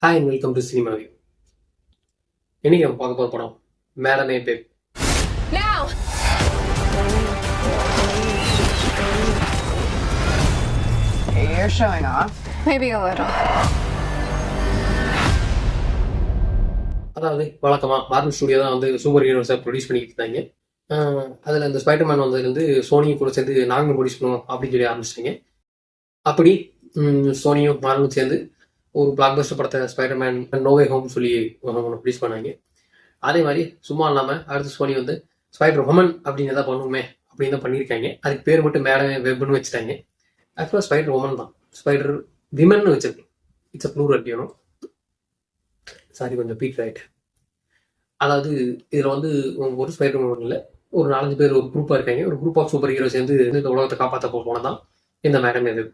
Hi and welcome to சினிமாவி. இன்னைக்கு நம்ம பார்க்க போகிற படம் மேடமே பேப். Now! You're showing off. Maybe a little. அதாவது வழக்கமாக மார்வல் ஸ்டுடியோ தான் வந்து சூப்பர் ஹீரோஸை ப்ரொடியூஸ் பண்ணிக்கிட்டு இருந்தாங்க. அதில் இந்த ஸ்பைடர்மேன் வந்ததுலேருந்து சோனியும் கூட சேர்ந்து நாங்களும் ப்ரொடியூஸ் பண்ணுவோம் அப்படின்னு சொல்லி ஆரம்பிச்சிட்டாங்க. அப்படி சோனியும் மார்வலும் சேர்ந்து ஒரு பிளாக் பஸ்டர் படத்தை ஸ்பைடர்மேன் நோவே ஹோம் சொல்லி ப்ரொடியூஸ் பண்ணாங்க. அதே மாதிரி சும்மா இல்லாமல் அடுத்து சோனி வந்து ஸ்பைடர் உமன் அப்படின்னு எதாவது பண்ணுவோமே அப்படின்னு தான் பண்ணியிருக்காங்க. அதுக்கு பேர் மட்டும் மேடமே வெப்னு வச்சுட்டாங்க. ஆக்சுவலாக ஸ்பைடர் உமன் தான், ஸ்பைடர் விமன் வச்சிருக்கு. It's a plural you know. Sorry, கொஞ்சம் பீக் ஆகிட்டு. அதாவது இதில் வந்து ஒரு ஸ்பைடர் உமன் இல்லை, ஒரு 4-5 பேர் ஒரு குரூப்பாக இருக்காங்க. ஒரு குரூப் ஆஃப் சூப்பர் ஹீரோ சேர்ந்து இந்த உலகத்தை காப்பாற்ற போனது தான் இந்த மேடம் இது.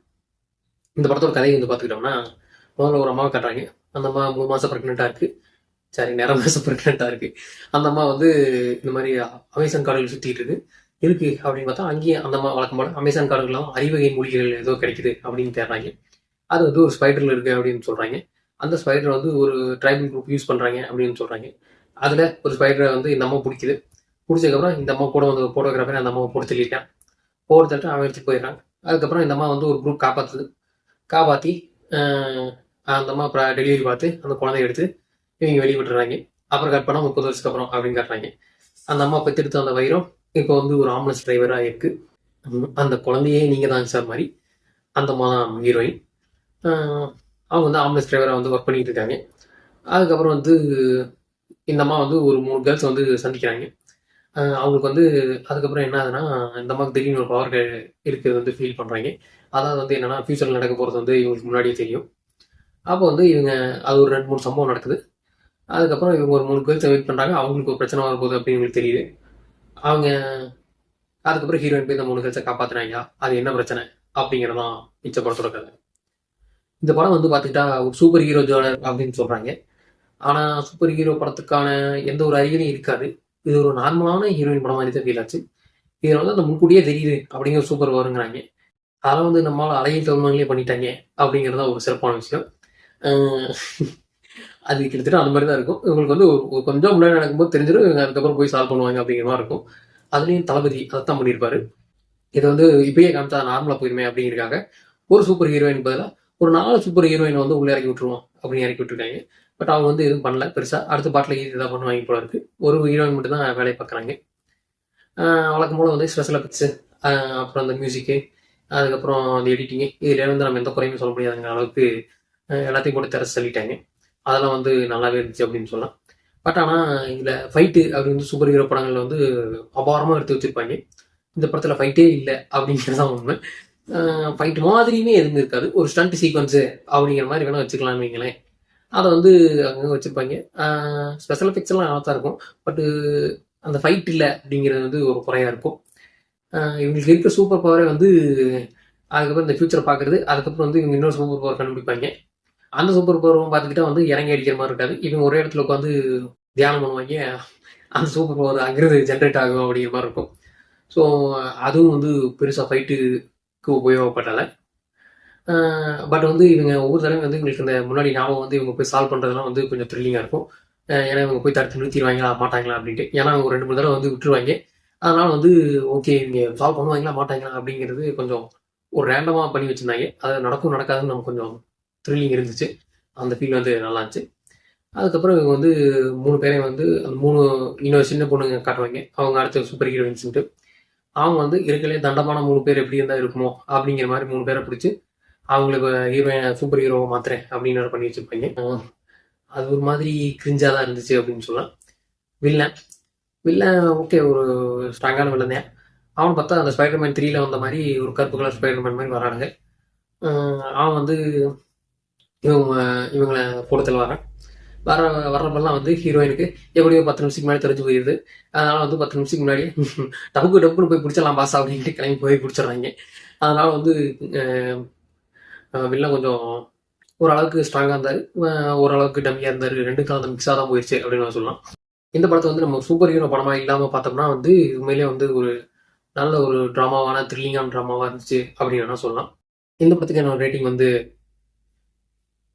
இந்த படத்தோட கதையை வந்து பார்த்துக்கிட்டோம்னா, முதல்ல ஒரு அம்மாவை காட்டுறாங்க. அந்த அம்மா 3 மாதம் ப்ரெக்னெண்ட்டாக இருக்குது. சரி, நேர மாதம் ப்ரெக்னெண்ட்டாக இருக்குது. அந்த அம்மா வந்து இந்த மாதிரி அமேசான் காடுகள் சுற்றிட்டு இருக்கு. இருக்கு அப்படின்னு பார்த்தா அங்கேயும் அந்த அம்மா வழக்கம் போல அமேசான் காடுகள்லாம் அறிவகை மூலிகைகள் ஏதோ கிடைக்குது அப்படின்னு தேடுறாங்க. அது வந்து ஒரு ஸ்பைடரில் இருக்குது அப்படின்னு சொல்கிறாங்க. அந்த ஸ்பைடர் வந்து ஒரு ட்ரைபல் குரூப் யூஸ் பண்ணுறாங்க அப்படின்னு சொல்கிறாங்க. அதில் ஒரு ஸ்பைடரை வந்து இந்த அம்மா பிடிக்குது. பிடிச்சதுக்கப்புறம் இந்த அம்மா கூட வந்து ஃபோட்டோகிராஃபர் அந்த அம்மாவை போட்டு தள்ளிட்டான். போட்டு தள்ளிட்டு அவன் எடுத்துகிட்டு போயிடுறான். அதுக்கப்புறம் இந்த அம்மா வந்து ஒரு குரூப் காப்பாற்றி அந்த அம்மா அப்புறம் டெலிவரி பார்த்து அந்த குழந்தைய எடுத்து இவங்க வெளியே விட்டுறாங்க. அப்புறம் கட் பண்ணால் 30 வருஷத்துக்கு அப்புறம் அப்படின்னு காட்டுறாங்க. அந்த அம்மா பெற்றெடுத்த அந்த வைரம் இப்போ வந்து ஒரு ஆம்புலன்ஸ் டிரைவராக இருக்கு. அந்த குழந்தையே நீங்கள் தான் சார் மாதிரி அந்த அம்மா தான் ஹீரோயின். அவங்க வந்து ஆம்புலன்ஸ் டிரைவராக வந்து ஒர்க் பண்ணிட்டு இருக்காங்க. அதுக்கப்புறம் வந்து இந்த அம்மா வந்து ஒரு 3 கேர்ள்ஸ் வந்து சந்திக்கிறாங்க. அவங்களுக்கு வந்து அதுக்கப்புறம் என்ன ஆகுதுன்னா, இந்த அம்மாவுக்கு திடீர்னு ஒரு பவர் இருக்கிறது வந்து ஃபீல் பண்ணுறாங்க. அதாவது வந்து என்னென்னா, ஃபியூச்சரில் நடக்க போகிறது வந்து இவங்களுக்கு முன்னாடியே தெரியும். அப்போ வந்து இவங்க அது ஒரு 2-3 சம்பவம் நடக்குது. அதுக்கப்புறம் இவங்க ஒரு 3 கேர்ள்ஸை வெயிட் பண்ணுறாங்க. அவங்களுக்கு ஒரு பிரச்சனை வரப்போகுது அப்படின்னு இவங்களுக்கு தெரியுது. அவங்க அதுக்கப்புறம் ஹீரோயின் போய் இந்த 3 கேர்ள்ஸை காப்பாற்றுறாங்க. அது என்ன பிரச்சனை அப்படிங்கிறதான் மிச்ச படத்தோட கதை. இந்த படம் வந்து பார்த்துக்கிட்டா ஒரு சூப்பர் ஹீரோ ஜோனர் அப்படின்னு சொல்கிறாங்க. ஆனால் சூப்பர் ஹீரோ படத்துக்கான எந்த ஒரு அறிகுறியும் இருக்காது. இது ஒரு நார்மலான ஹீரோயின் படம் மாதிரி தான் ஃபீல் ஆச்சு. இதில் வந்து அந்த முன்கூட்டியே தெரியுது அப்படிங்கிற சூப்பர் வருங்கிறாங்க. அதெல்லாம் வந்து நம்மளால் அழகிய தகுந்தவங்களே பண்ணிட்டாங்க அப்படிங்கிறதா ஒரு சிறப்பான விஷயம். அது கிட்டத்தட்ட அந்த மாதிரி தான் இருக்கும். இவங்களுக்கு வந்து ஒரு கொஞ்சம் முன்னாடி நடக்கும்போது தெரிஞ்சிடும், இவங்க அதுக்கப்புறம் போய் சால்வ் பண்ணுவாங்க அப்படிங்கிற மாதிரி இருக்கும். அதுலேயும் தளபதி அதைத்தான் பண்ணியிருப்பாரு. இதை வந்து இப்பயே காமிச்சா நார்மலாக போயிருமே அப்படிங்கிறக்காக ஒரு சூப்பர் ஹீரோயின் பதிலாக ஒரு 4 சூப்பர் ஹீரோயினை வந்து உள்ளே இறக்கி விட்டுருவோம் அப்படின்னு இறக்கி விட்டுருக்காங்க. பட் அவங்க வந்து எதுவும் பண்ணல பெருசாக. அடுத்த பாட்டில் இதுதான் பண்ணுவாங்க போல இருக்குது. ஒரு ஹீரோயின் மட்டும் தான் வேலையை பார்க்குறாங்க. வழக்கம் போல் வந்து ஸ்பெஷல் எஃபெக்ட்ஸு, அப்புறம் அந்த மியூசிக்கு, அதுக்கப்புறம் அந்த எடிட்டிங்கு, இதில் வந்து நம்ம எந்த குறையுமே சொல்ல முடியாதுங்கிற அளவுக்கு எல்லாத்தையும் போட்டு திறச்சு சொல்லிட்டாங்க. அதெல்லாம் வந்து நல்லாவே இருந்துச்சு அப்படின்னு சொல்லலாம். பட் ஆனால் இதில் ஃபைட்டு அப்படின்னு சூப்பர் ஹீரோ படங்களில் வந்து அபாரமாக எடுத்து வச்சுருப்பாங்க. இந்த படத்தில் ஃபைட்டே இல்லை அப்படிங்கிறது தான் உண்மை. ஃபைட் மாதிரியுமே எதுவும் இருக்காது. ஒரு ஸ்டண்ட் சீக்வன்ஸு அப்படிங்கிற மாதிரி வேணால் வச்சுக்கலாம்னு வைங்களேன். அதை வந்து அங்கங்கே வச்சுருப்பாங்க. ஸ்பெஷல் எஃபெக்ட்ஸ் எல்லாம் நல்லா தான் இருக்கும். பட்டு அந்த ஃபைட் இல்லை அப்படிங்கிறது வந்து ஒரு குறையாக இருக்கும். இவங்களுக்கு இருக்க சூப்பர் பவரே வந்து அதுக்கப்புறம் இந்த ஃபியூச்சரை பார்க்குறது, அதுக்கப்புறம் வந்து இவங்க இன்னொரு சூப்பர் பவர் கண்டுபிடிப்பாங்க. அந்த சூப்பர் பவரும் பார்த்துக்கிட்டா வந்து இறங்கி அடிக்கிற மாதிரி இருக்காது. இவங்க ஒரே இடத்துல உட்காந்து தியானம் பண்ணுவாங்க. அந்த சூப்பர் பவர் அங்கிருந்து ஜென்ரேட் ஆகும் அப்படிங்கிற மாதிரி இருக்கும். ஸோ அதுவும் வந்து பெருசாக ஃபைட்டுக்கு உபயோகப்படலை. பட் வந்து இவங்க ஒவ்வொரு தடவை வந்து இவங்களுக்கு இந்த முன்னாடி ஞாபகம் வந்து இவங்க போய் சால்வ் பண்ணுறதுலாம் வந்து கொஞ்சம் த்ரில்லிங்காக இருக்கும். ஏன்னா இவங்க போய் தடுத்து நிறுத்திடுவாங்களா மாட்டாங்களா அப்படின்ட்டு. ஏன்னா அவங்க 2-3 தடவை வந்து விட்டுருவாங்க. அதனால் வந்து ஓகே இவங்க சால்வ் பண்ணுவாங்களா மாட்டாங்களா அப்படிங்கிறது கொஞ்சம் ஒரு ரேண்டமாக பண்ணி வச்சுருந்தாங்க. அது நடக்கும் நடக்காதுன்னு நமக்கு கொஞ்சம் த்ரில்லிங் இருந்துச்சு. அந்த ஃபீல் வந்து நல்லா இருந்துச்சு. அதுக்கப்புறம் இவங்க வந்து 3 பேரையும் வந்து அந்த 3 இன்னொரு சின்ன பொண்ணுங்க காட்டுவாங்க. அவங்க அடுத்த சூப்பர் ஹீரோயின்ஸ்ன்ட்டு. அவங்க வந்து இருக்கலே தண்டமான 3 பேர் எப்படி இருந்தால் இருக்குமோ அப்படிங்கிற மாதிரி 3 பேரை பிடிச்சி அவங்களுக்கு ஹீரோயின் சூப்பர் ஹீரோவை மாத்துறேன் அப்படின்னு பண்ணி வச்சுருப்பாங்க. அது ஒரு மாதிரி கிரிஞ்சாக தான் இருந்துச்சு அப்படின்னு சொல்லலாம். வில்லன் ஓகே, ஒரு ஸ்ட்ராங்கான வில்லன் தான். அவன் பார்த்தா அந்த ஸ்பைடர்மேன் 3ல் வந்த மாதிரி ஒரு கருப்பு கலர் ஸ்பைடர்மேன் மாதிரி வரானுங்க. அவன் வந்து இவங்களை கூடத்தில் வர்றப்பெல்லாம் வந்து ஹீரோயினுக்கு எப்படியோ 10 நிமிஷத்துக்கு முன்னாடி தெரிஞ்சு போயிடுது. அதனால் வந்து 10 நிமிஷத்துக்கு முன்னாடி டப்புன்னு போய் பிடிச்சிடலாம் பாஸ் அப்படின்ட்டு கிளம்பி போய் பிடிச்சிடுறாங்க. அதனால் வந்து வில்லன் கொஞ்சம் ஓரளவுக்கு ஸ்ட்ராங்காக இருந்தார், ஓரளவுக்கு டம்மியாக இருந்தார். 2 கலந்து மிக்ஸாக தான் போயிடுச்சு அப்படின்னு நான் சொல்லலாம். இந்த படத்தை வந்து நம்ம சூப்பர் ஹீரோ படமாக இல்லாமல் பார்த்தோம்னா வந்து உண்மையிலே வந்து ஒரு நல்ல ஒரு ட்ராமாவான த்ரில்லிங்கான ட்ராமாவாக இருந்துச்சு அப்படின்னு வேணால் சொல்லலாம். இந்த படத்துக்கு என்னோட ரேட்டிங் வந்து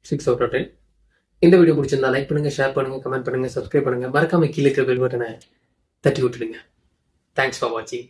6 out of 10. இந்த வீடியோ பிடிச்சிருந்தா லைக் பண்ணுங்க, ஷேர் பண்ணுங்க, கமெண்ட் பண்ணுங்க, சப்ஸ்கிரைப் பண்ணுங்க. மறக்காம கீழே இருக்கிற பெல் பட்டனை தட்டி விட்டுடுங்க. தேங்க்ஸ் ஃபார் வாட்சிங்.